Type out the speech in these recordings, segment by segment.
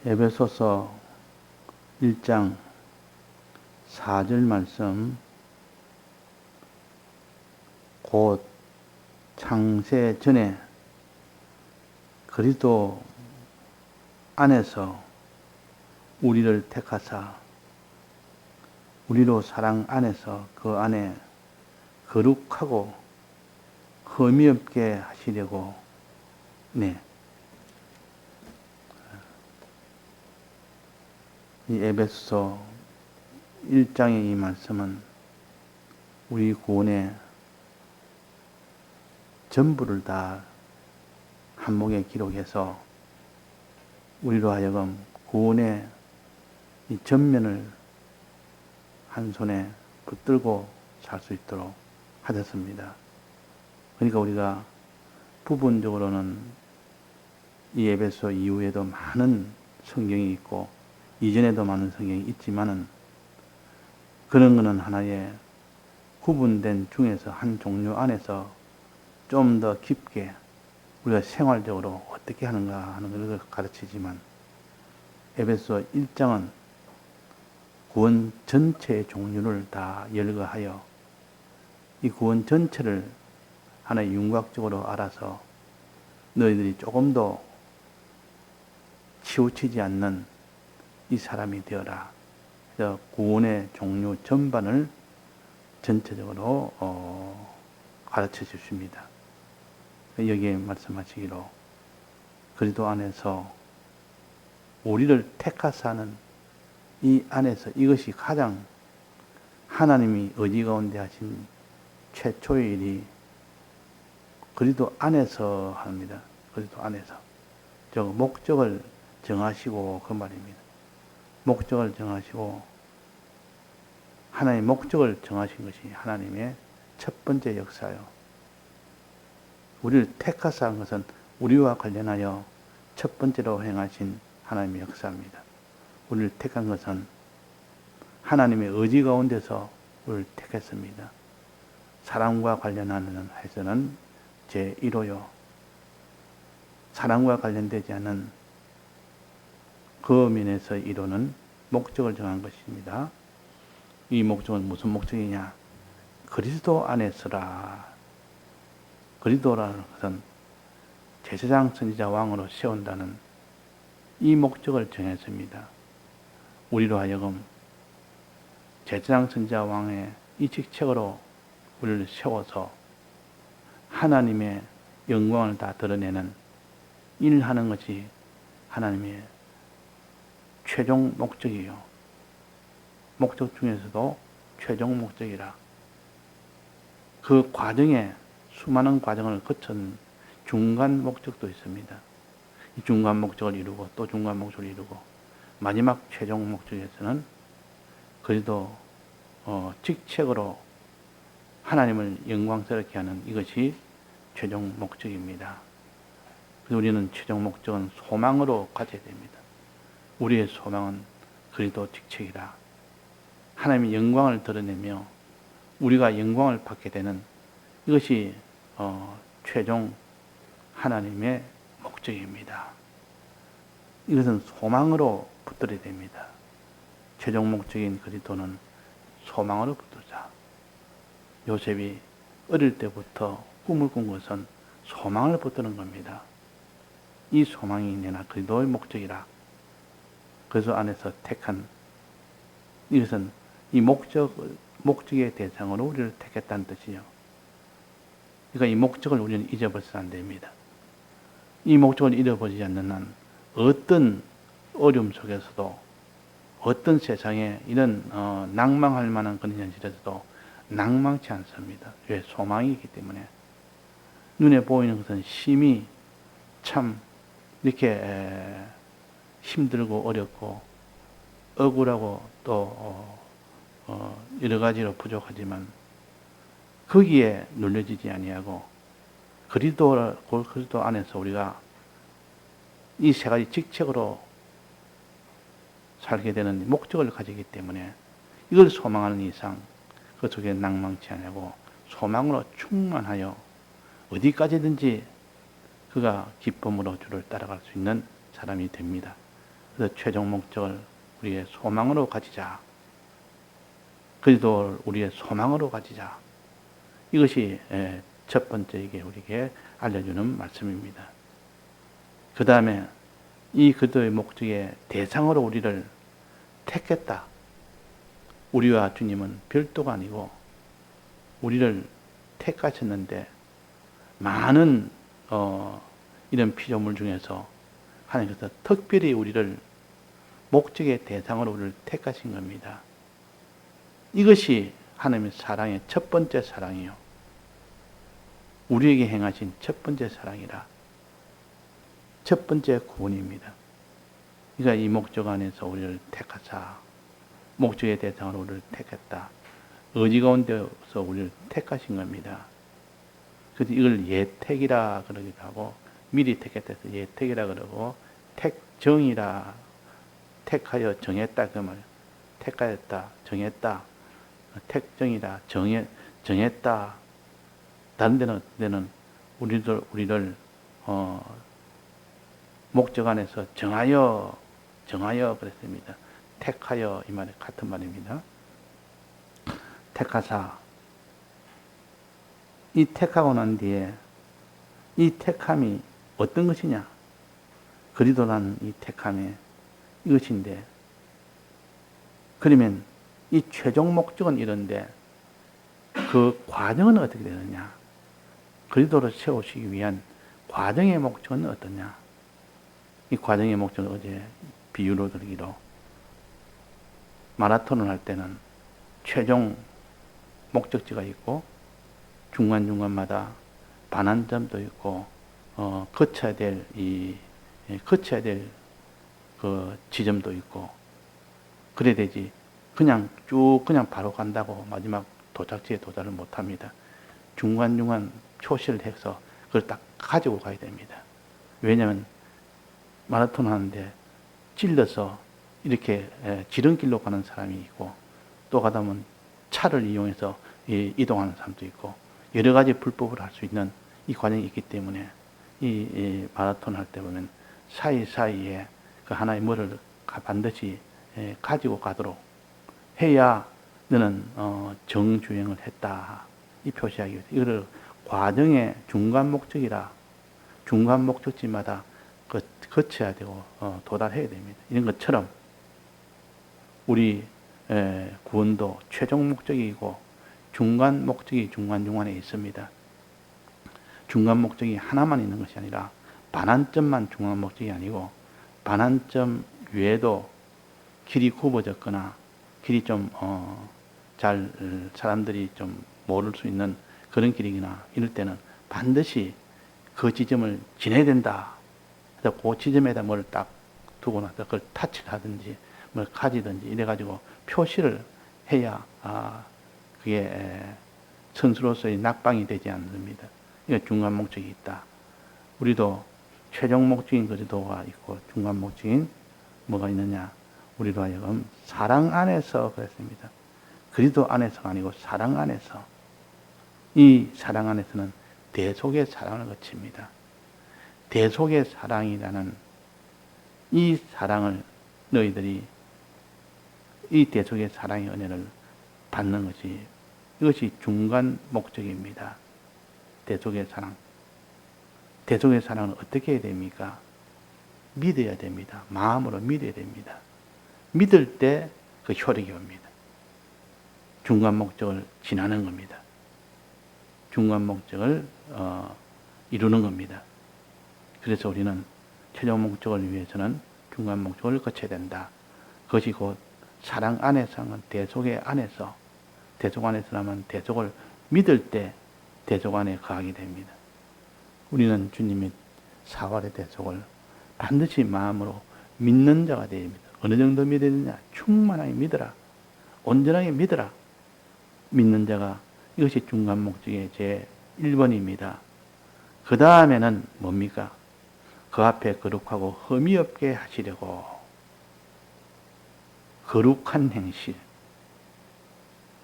에베소서 1장 4절 말씀, 곧 창세 전에 그리스도 안에서 우리를 택하사 우리로 사랑 안에서 그 안에 거룩하고 흠이 없게 하시려고. 이 에베소서 1장의 이 말씀은 우리 구원의 전부를 다 한목에 기록해서 우리로 하여금 구원의 이 전면을 한 손에 붙들고 살 수 있도록 하셨습니다. 그러니까 우리가 부분적으로는 이 에베소 이후에도 많은 성경이 있고 이전에도 많은 성경이 있지만은 그런 거는 하나의 구분된 중에서 한 종류 안에서 좀 더 깊게 우리가 생활적으로 어떻게 하는가 하는 것을 가르치지만, 에베소 1장은 구원 전체의 종류를 다 열거하여 이 구원 전체를 하나의 윤곽적으로 알아서 너희들이 조금 더 치우치지 않는 이 사람이 되어라. 그래서 구원의 종류 전반을 전체적으로 가르쳐 주십니다. 여기에 말씀하시기로 그리스도 안에서 우리를 택하사는 이 안에서, 이것이 가장 하나님이 의지 가운데 하신 최초의 일이 그리스도 안에서 합니다. 그리스도 안에서. 저 목적을 정하시고, 그 말입니다. 목적을 정하시고, 하나님의 목적을 정하신 것이 하나님의 첫 번째 역사요. 우리를 택하사 한 것은 우리와 관련하여 첫 번째로 행하신 하나님의 역사입니다. 우리를 택한 것은 하나님의 의지 가운데서 우리를 택했습니다. 사랑과 관련하는 해서는 제1호요. 사랑과 관련되지 않은 그 면에서 1호는 목적을 정한 것입니다. 이 목적은 무슨 목적이냐? 그리스도 안에서라. 그리스도라는 것은 제사장, 선지자, 왕으로 세운다는 이 목적을 정했습니다. 우리로 하여금 제사장, 선지자, 왕의 이 직책으로 우리를 세워서 하나님의 영광을 다 드러내는 일을 하는 것이 하나님의 최종 목적이요. 목적 중에서도 최종 목적이라. 그 과정에 수많은 과정을 거친 중간 목적도 있습니다. 이 중간 목적을 이루고 또 중간 목적을 이루고 마지막 최종 목적에서는 그래도 직책으로 하나님을 영광스럽게 하는 이것이 최종 목적입니다. 그래서 우리는 최종 목적은 소망으로 가져야 됩니다. 우리의 소망은 그리스도 직책이라. 하나님의 영광을 드러내며 우리가 영광을 받게 되는 이것이 최종 하나님의 목적입니다. 이것은 소망으로 붙들어야 됩니다. 최종 목적인 그리스도는 소망으로 붙들자. 요셉이 어릴 때부터 꿈을 꾼 것은 소망을 붙드는 겁니다. 이 소망이 내나 그리스도의 목적이라. 그래서 안에서 택한, 이것은 이 목적의 대상으로 우리를 택했다는 뜻이요. 그러니까 이 목적을 우리는 잊어버려서는 안 됩니다. 이 목적을 잃어버리지 않는 한 어떤 어려움 속에서도, 어떤 세상에 이런 낭망할 만한 그런 현실에서도 낭망치 않습니다. 왜? 소망이 있기 때문에. 눈에 보이는 것은 심히 참 이렇게 힘들고 어렵고 억울하고 또 여러 가지로 부족하지만 거기에 눌려지지 아니하고 그리스도 안에서 우리가 이 세 가지 직책으로 살게 되는 목적을 가지기 때문에 이걸 소망하는 이상 그 속에 낭망치 아니하고 소망으로 충만하여 어디까지든지 그가 기쁨으로 주를 따라갈 수 있는 사람이 됩니다. 그래서 최종 목적을 우리의 소망으로 가지자. 그리스도를 우리의 소망으로 가지자. 이것이 첫 번째 이게 우리에게 알려주는 말씀입니다. 그 다음에 이 그리스도의 목적의 대상으로 우리를 택했다. 우리와 주님은 별도가 아니고 우리를 택하셨는데 많은 이런 피조물 중에서 하나님께서 특별히 우리를 목적의 대상으로 우리를 택하신 겁니다. 이것이 하나님의 사랑의 첫 번째 사랑이요. 우리에게 행하신 첫 번째 사랑이라. 첫 번째 구원입니다. 그러니까 이 목적 안에서 우리를 택하사 목적의 대상으로 우리를 택했다. 의지 가운데서 우리를 택하신 겁니다. 그래서 이걸 예택이라 그러기도 하고 미리 택했다 해서 예택이라 그러고 택정이라 택하여 정했다 그 말. 택하였다 정했다 택정이라 정했다. 다른 데는 우리를 목적 안에서 정하여 그랬습니다. 택하여 이 말이 같은 말입니다. 택하사 이 택하고 난 뒤에 이 택함이 어떤 것이냐? 그리스도라는 이 택함이 이것인데 그러면 이 최종 목적은 이런데 그 과정은 어떻게 되느냐? 그리스도를 세우시기 위한 과정의 목적은 어떠냐? 이 과정의 목적은 어제 비유로 들기로 마라톤을 할 때는 최종 목적지가 있고 중간중간마다 반환점도 있고 거쳐야 될 그 지점도 있고 그래야 되지 그냥 바로 간다고 마지막 도착지에 도달을 못합니다. 중간중간 표시를 해서 그걸 딱 가지고 가야 됩니다. 왜냐하면 마라톤 하는데 찔러서 이렇게 지름길로 가는 사람이 있고 또 가다 보면 차를 이용해서 이동하는 사람도 있고 여러 가지 불법을 할 수 있는 이 과정이 있기 때문에 이 마라톤 할 때 보면 사이사이에 그 하나의 뭐를 반드시 가지고 가도록 해야 너는 정주행을 했다. 이 표시하기 위해서 이거를 과정의 중간 목적이라 중간 목적지마다 거쳐야 되고 도달해야 됩니다. 이런 것처럼 우리 구원도 최종 목적이고 중간 목적이 중간중간에 있습니다. 중간 목적이 하나만 있는 것이 아니라 반환점만 중간 목적이 아니고 반환점 외에도 길이 굽어졌거나 길이 좀 잘 사람들이 좀 모를 수 있는 그런 길이거나 이럴 때는 반드시 그 지점을 지나야 된다. 그래서 그 지점에다 뭘 딱 두고 나서 그걸 타치를 하든지 뭘 가지든지 이래가지고 표시를 해야 그게 선수로서의 낙방이 되지 않습니다. 이게 중간 목적이 있다. 우리도 최종 목적인 그리스도가 있고 중간 목적인 뭐가 있느냐? 우리로 하여금 사랑 안에서 그랬습니다. 그리스도 안에서가 아니고 사랑 안에서. 이 사랑 안에서는 대속의 사랑을 거칩니다. 대속의 사랑이라는 이 사랑을 너희들이 이 대속의 사랑의 은혜를 받는 것이 이것이 중간 목적입니다. 대속의 사랑. 대속의 사랑은 어떻게 해야 됩니까? 믿어야 됩니다. 마음으로 믿어야 됩니다. 믿을 때 그 효력이 옵니다. 중간 목적을 지나는 겁니다. 중간 목적을 이루는 겁니다. 그래서 우리는 최종 목적을 위해서는 중간 목적을 거쳐야 된다. 그것이 곧 사랑 안에서는 대속의 안에서 대속 안에서라면 대속을 믿을 때 대속 안에 거하게 됩니다. 우리는 주님의 사활의 대속을 반드시 마음으로 믿는 자가 되어야 됩니다. 어느 정도 믿어야 되냐? 충만하게 믿어라. 온전하게 믿어라. 믿는 자가 이것이 중간 목적의 제 1번입니다. 그 다음에는 뭡니까? 그 앞에 거룩하고 흠이 없게 하시려고 거룩한 행실.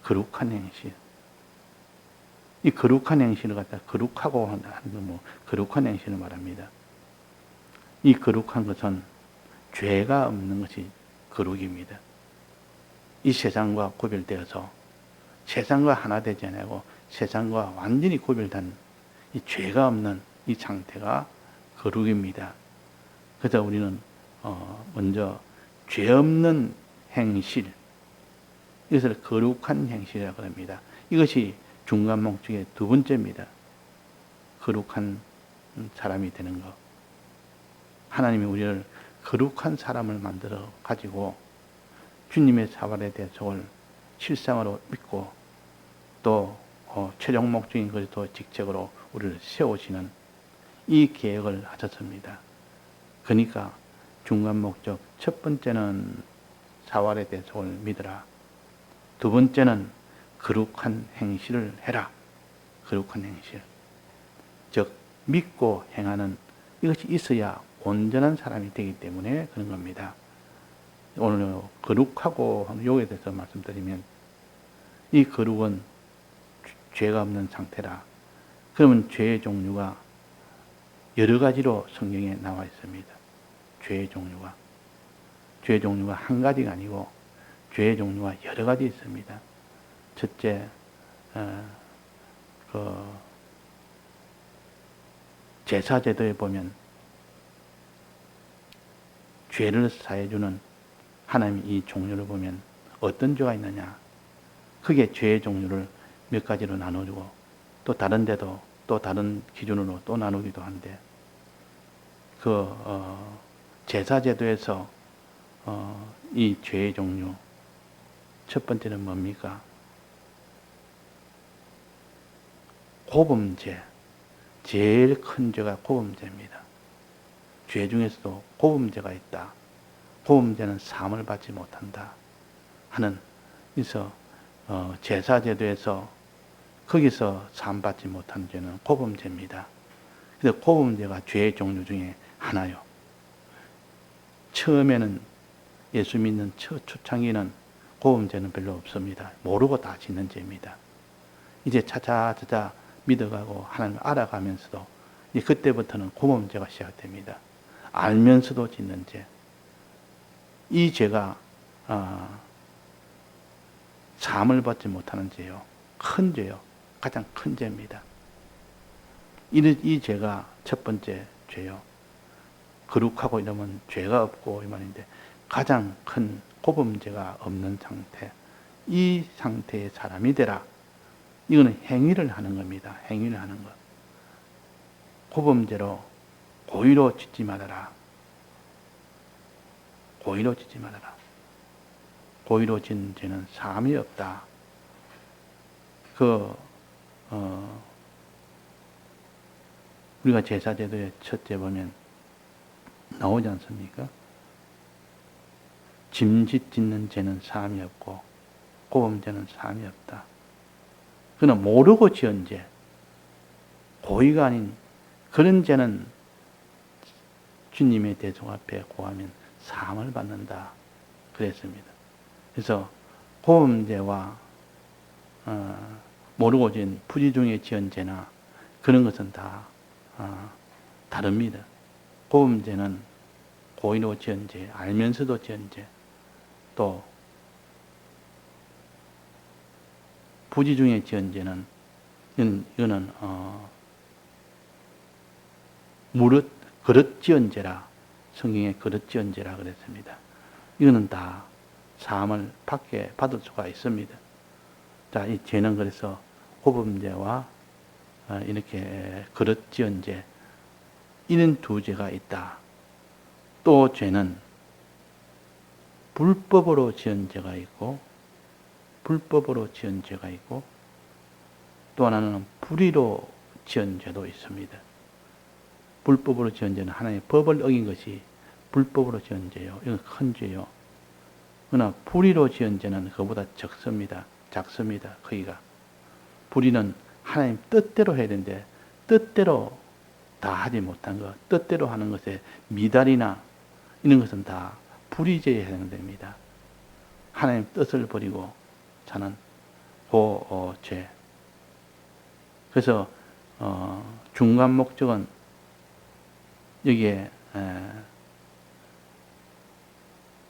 거룩한 행실. 이 거룩한 행실을 갖다 거룩하고 하는 거룩한 행실을 말합니다. 이 거룩한 것은 죄가 없는 것이 거룩입니다. 이 세상과 구별되어서 세상과 하나 되지 않고 세상과 완전히 구별된 이 죄가 없는 이 상태가 거룩입니다. 그래서 우리는 먼저 죄 없는 행실, 이것을 거룩한 행실이라고 합니다. 이것이 중간 목적의 두 번째입니다. 거룩한 사람이 되는 것. 하나님이 우리를 거룩한 사람을 만들어 가지고 주님의 사발의 대속을 실상으로 믿고 또 최종 목적인 그리스도 직책으로 우리를 세우시는 이 계획을 하셨습니다. 그러니까 중간 목적 첫 번째는 사활의 대속을 믿으라. 두 번째는 거룩한 행실을 해라. 거룩한 행실. 즉 믿고 행하는 이것이 있어야 온전한 사람이 되기 때문에 그런 겁니다. 오늘 거룩하고 요에 대해서 말씀드리면 이 거룩은 죄가 없는 상태라. 그러면 죄의 종류가 여러 가지로 성경에 나와 있습니다. 죄의 종류가 한 가지가 아니고 죄의 종류가 여러 가지 있습니다. 첫째, 제사제도에 보면 죄를 사해주는 하나님 이 종류를 보면 어떤 죄가 있느냐? 크게 죄의 종류를 몇 가지로 나눠주고 또 다른 데도 또 다른 기준으로 또 나누기도 한데 제사제도에서 이 죄의 종류 첫 번째는 뭡니까? 고범죄. 제일 큰 죄가 고범죄입니다. 죄 중에서도 고범죄가 있다. 고범죄는 사함을 받지 못한다 하는, 그래서 제사제도에서 거기서 사함 받지 못한 죄는 고범죄입니다. 그래서 고범죄가 죄의 종류 중에 하나요. 처음에는 예수 믿는 초창기는 고범죄는 별로 없습니다. 모르고 다 짓는 죄입니다. 이제 차차차차 믿어가고 하나님을 알아가면서도 이제 그때부터는 고범죄가 시작됩니다. 알면서도 짓는 죄. 이 죄가 사함을 받지 못하는 죄요. 큰 죄요. 가장 큰 죄입니다. 이 죄가 첫 번째 죄요. 거룩하고 이러면 죄가 없고 이 말인데 가장 큰 고범죄가 없는 상태. 이 상태의 사람이 되라. 이거는 행위를 하는 겁니다. 행위를 하는 것. 고범죄로 고의로 짓지 말아라. 고의로 짓지 말아라. 고의로 짓는 죄는 사함이 없다. 우리가 제사제도의 첫째 보면 나오지 않습니까? 짐짓 짓는 죄는 사함이 없고 고범죄는 사함이 없다. 그러나 모르고 지은 죄, 고의가 아닌 그런 죄는 주님의 대속 앞에 고하면 사함을 받는다. 그랬습니다. 그래서 고범죄와 모르고 지은 부지 중에 지은 죄나 그런 것은 다 다릅니다. 고범죄는 고의로 지은 죄, 알면서도 지은 죄, 또 부지 중에 지은 죄는 이거는 그릇 지은 죄라, 성경에 그릇 지은 죄라 그랬습니다. 이거는 다 사함을 받을 수가 있습니다. 자, 이 죄는 그래서 고범죄와 이렇게 그릇 지은 죄, 이런 두 죄가 있다. 또 죄는 불법으로 지은 죄가 있고 또 하나는 불의로 지은 죄도 있습니다. 불법으로 지은 죄는 하나님의 법을 어긴 것이 불법으로 지은 죄요. 이건 큰 죄요. 그러나 불의로 지은 죄는 그보다 작습니다. 크기가. 불의는 하나님 뜻대로 해야 되는데 뜻대로 다 하지 못한 것, 뜻대로 하는 것에 미달이나 이런 것은 다 불의죄에 해당됩니다. 하나님 뜻을 버리고 사는 죄. 그래서 중간 목적은 여기에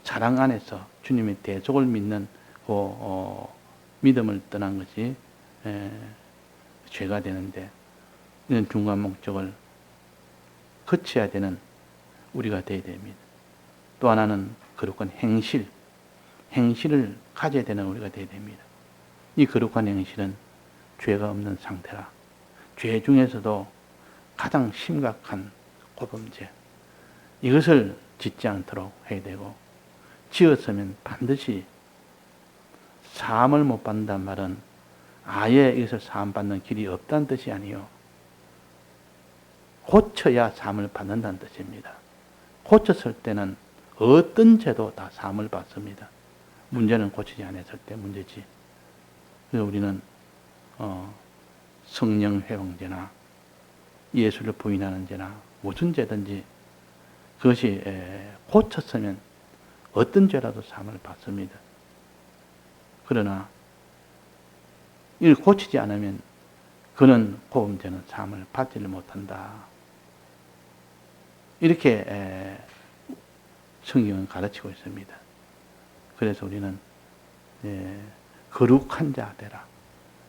사랑 안에서 주님의 대속을 믿는 그 믿음을 떠난 것이 죄가 되는데, 이런 중간 목적을 거쳐야 되는 우리가 되어야 됩니다. 또 하나는 거룩한 행실을 가져야 되는 우리가 되어야 됩니다. 이 거룩한 행실은 죄가 없는 상태라, 죄 중에서도 가장 심각한 고범죄, 이것을 짓지 않도록 해야 되고, 지었으면 반드시 사함을 못 받는다는 말은 아예 이것을 사함 받는 길이 없다는 뜻이 아니요, 고쳐야 사함을 받는다는 뜻입니다. 고쳤을 때는 어떤 죄도 다 사함을 받습니다. 문제는 고치지 않았을 때 문제지. 그래서 우리는 성령 회방죄나 예수를 부인하는 죄나 무슨 죄든지 그것이 고쳤으면 어떤 죄라도 사함을 받습니다. 그러나 이를 고치지 않으면 그는 고범죄는 사함을 받지를 못한다. 이렇게 성경은 가르치고 있습니다. 그래서 우리는 거룩한 자 되라.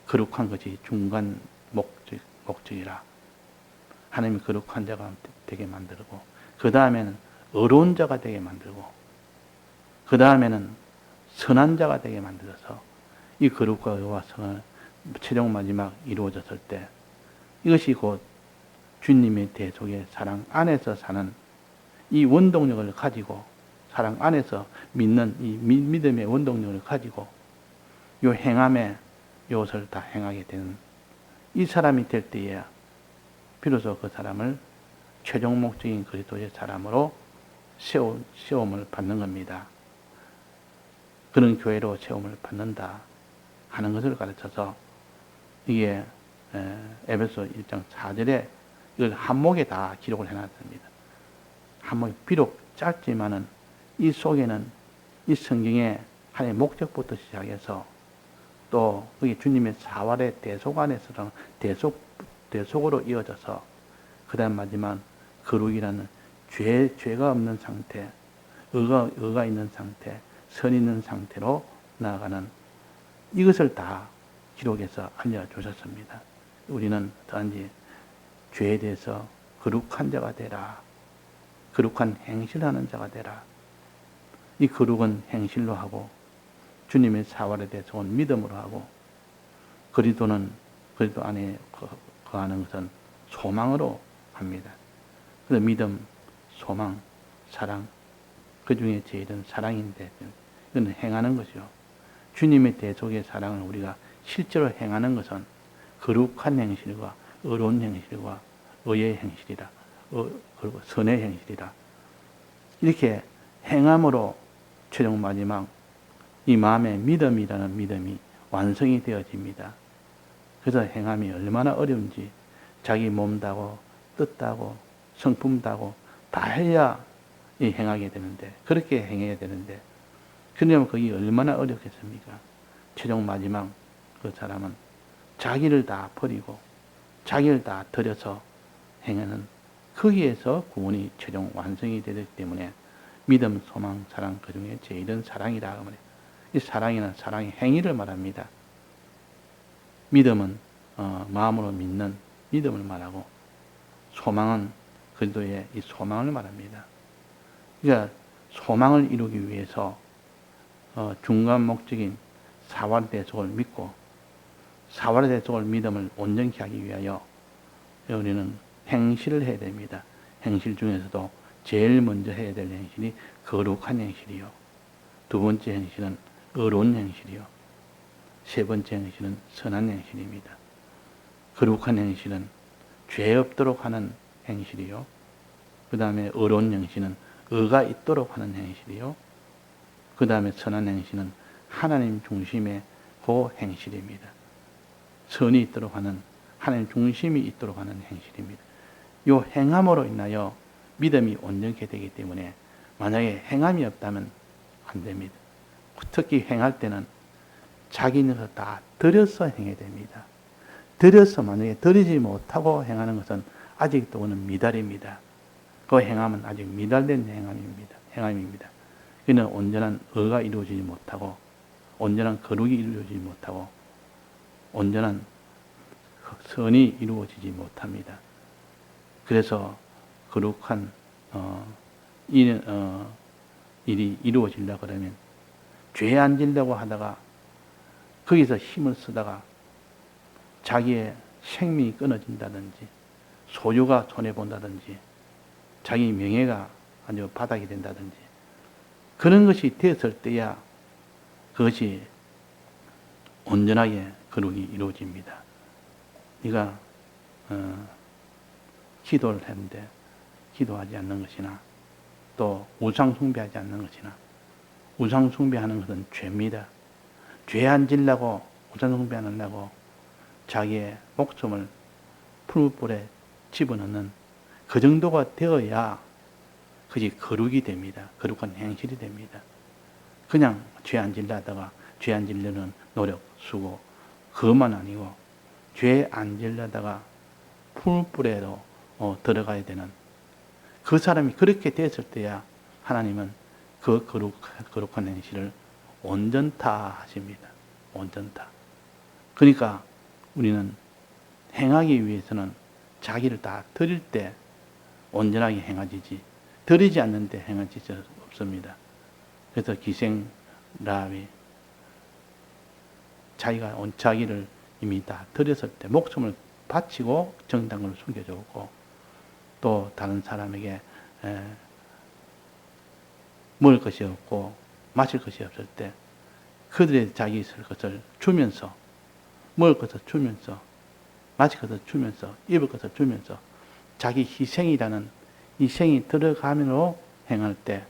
거룩한 것이 중간 목적이라. 하나님이 거룩한 자가 되게 만들고, 그 다음에는 의로운 자가 되게 만들고, 그 다음에는 선한 자가 되게 만들어서 이 거룩과 의와 선을 최종 마지막 이루어졌을 때, 이것이 곧 주님의 대속의 사랑 안에서 사는 이 원동력을 가지고, 사랑 안에서 믿는 이 믿음의 원동력을 가지고 요 행함에 이것을 다 행하게 되는 이 사람이 될 때에야 비로소 그 사람을 최종 목적인 그리스도의 사람으로 세움을 받는 겁니다. 그런 교회로 세움을 받는다 하는 것을 가르쳐서, 이게 에베소 1장 4절에 이걸 한목에 다 기록을 해놨습니다. 한목이 비록 짧지만은 이 속에는 이 성경의 하나님의 목적부터 시작해서 또 그게 주님의 사활의 대속 안에서 대속으로 이어져서 그 다음 마지막 거룩이라는 죄가 없는 상태, 의가 있는 상태, 선 있는 상태로 나아가는 이것을 다 기록해서 알려주셨습니다. 우리는 단지 죄에 대해서 거룩한 자가 되라. 거룩한 행실하는 자가 되라. 이 거룩은 행실로 하고, 주님의 사활에 대해서는 믿음으로 하고, 그리스도 안에 거하는 것은 소망으로 합니다. 그래서 믿음, 소망, 사랑, 그 중에 제일은 사랑인데, 이건 행하는 것이요. 주님의 대속의 사랑을 우리가 실제로 행하는 것은 거룩한 행실과 의로운 행실과 의의 행실이라, 그리고 선의 행실이라, 이렇게 행함으로 최종 마지막 이 마음의 믿음이라는 믿음이 완성이 되어집니다. 그래서 행함이 얼마나 어려운지, 자기 몸다고 뜻다고 성품다고 다 해야 행하게 되는데, 그렇게 행해야 되는데, 그러면 그게 얼마나 어렵겠습니까? 최종 마지막 그 사람은 자기를 다 버리고 자기를 다 들여서 행하는, 거기에서 구원이 최종 완성이 되기 때문에 믿음, 소망, 사랑, 그 중에 제일은 사랑이라 말이에요. 이 사랑이는 사랑의 행위를 말합니다. 믿음은 마음으로 믿는 믿음을 말하고, 소망은 그리스도의 이 소망을 말합니다. 그러니까 소망을 이루기 위해서 중간 목적인 사활의 대속을 믿고, 사활의 대속을 믿음을 온전히 하기 위하여 우리는 행실을 해야 됩니다. 행실 중에서도 제일 먼저 해야 될 행실이 거룩한 행실이요, 두 번째 행실은 의로운 행실이요, 세 번째 행실은 선한 행실입니다. 거룩한 행실은 죄 없도록 하는 행실이요, 그 다음에 의로운 행실은 의가 있도록 하는 행실이요, 그 다음에 선한 행실은 하나님 중심의 그 행실입니다. 선이 있도록 하는, 하나님 중심이 있도록 하는 행실입니다. 이 행함으로 인하여 믿음이 온전케 되기 때문에, 만약에 행함이 없다면 안 됩니다. 특히 행할 때는 자기는 다 들여서 행해야 됩니다. 들여서, 만약에 들이지 못하고 행하는 것은 아직도 그는 미달입니다. 그 행함은 아직 미달된 행함입니다. 그는 온전한 의가 이루어지지 못하고 온전한 거룩이 이루어지지 못하고 온전한 선이 이루어지지 못합니다. 그래서 거룩한 일이 이루어지려고 그러면 죄에 안 지려고 하다가 거기서 힘을 쓰다가 자기의 생명이 끊어진다든지 소유가 손해본다든지 자기 명예가 아주 바닥이 된다든지 그런 것이 되었을 때야 그것이 온전하게 거룩이 이루어집니다. 네가 기도를 했는데 기도하지 않는 것이나 또 우상 숭배하지 않는 것이나 우상 숭배하는 것은 죄입니다. 죄 안 지려고 우상 숭배 안 하려고 자기의 목숨을 풀무불에 집어넣는 그 정도가 되어야 그것이 거룩이 됩니다. 거룩한 행실이 됩니다. 그냥 죄 안 지려다가 죄 안 지려는 노력, 수고 그것만 아니고 죄 안 지려다가 풀무불에도 들어가야 되는 그 사람이 그렇게 됐을 때야 하나님은 그 거룩한 행실을 온전타 하십니다. 온전타. 그러니까 우리는 행하기 위해서는 자기를 다 드릴 때 온전하게 행하지지 드리지 않는 데 행하지 없습니다. 그래서 기생라합이 자기가 자기를 이미 다 드렸을 때 목숨을 바치고 정당을 숨겨줬고 또 다른 사람에게 먹을 것이 없고 마실 것이 없을 때 그들의 자기 있을 것을 주면서 먹을 것을 주면서 마실 것을 주면서 입을 것을 주면서 자기 희생이라는 희생이 들어가면서 행할 때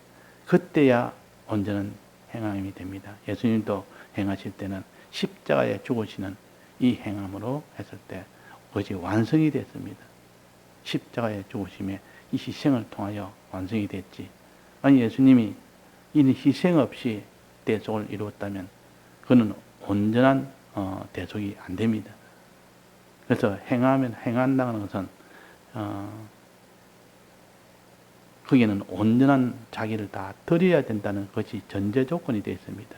그때야 온전한 행함이 됩니다. 예수님도 행하실 때는 십자가에 죽으시는 이 행함으로 했을 때 그것이 완성이 됐습니다. 십자가에 죽으심에 이 희생을 통하여 완성이 됐지. 아니 예수님이 이 희생 없이 대속을 이루었다면 그는 온전한 대속이 안 됩니다. 그래서 행한다는 것은 거기에는 온전한 자기를 다 드려야 된다는 것이 전제 조건이 되어 있습니다.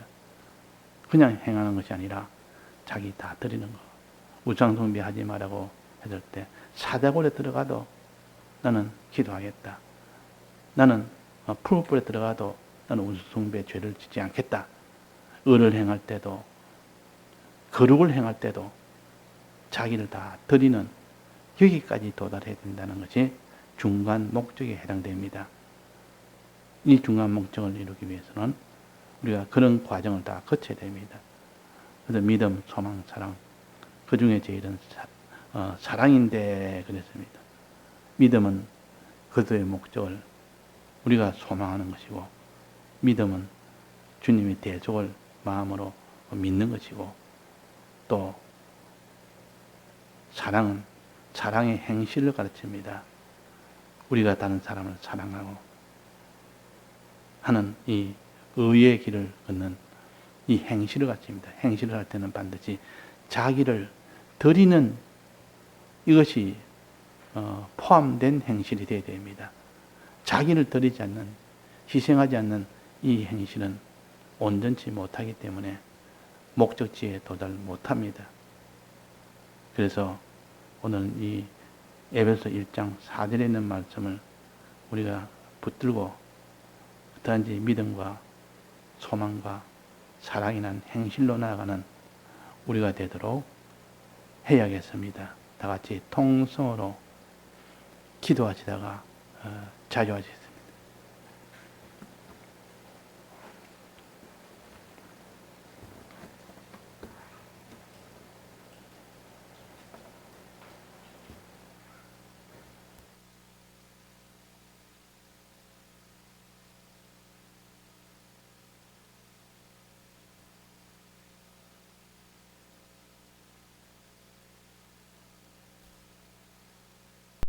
그냥 행하는 것이 아니라 자기 다 드리는 거. 우상 숭배하지 말라고 했을 때 사자굴에 들어가도 나는 기도하겠다. 나는 풀무불에 들어가도 나는 우상 숭배 죄를 짓지 않겠다. 의를 행할 때도 거룩을 행할 때도 자기를 다 드리는 여기까지 도달해야 된다는 것이 중간 목적에 해당됩니다. 이 중간 목적을 이루기 위해서는 우리가 그런 과정을 다 거쳐야 됩니다. 그래서 믿음, 소망, 사랑 그 중에 제일은 사랑인데 그랬습니다. 믿음은 그들의 목적을 우리가 소망하는 것이고 믿음은 주님의 대속을 마음으로 믿는 것이고 또 사랑은 사랑의 행실을 가르칩니다. 우리가 다른 사람을 사랑하고 하는 이 의의 길을 걷는 이 행실을 가르칩니다. 행실을 할 때는 반드시 자기를 드리는 이것이 포함된 행실이 되어야 됩니다. 자기를 드리지 않는, 희생하지 않는 이 행실은 온전치 못하기 때문에 목적지에 도달 못합니다. 그래서 오늘 이 에베소 1장 4절에 있는 말씀을 우리가 붙들고 어떠한지 믿음과 소망과 사랑이 난 행실로 나아가는 우리가 되도록 해야겠습니다. 다 같이 통성으로 기도하시다가 자유하시겠습니다.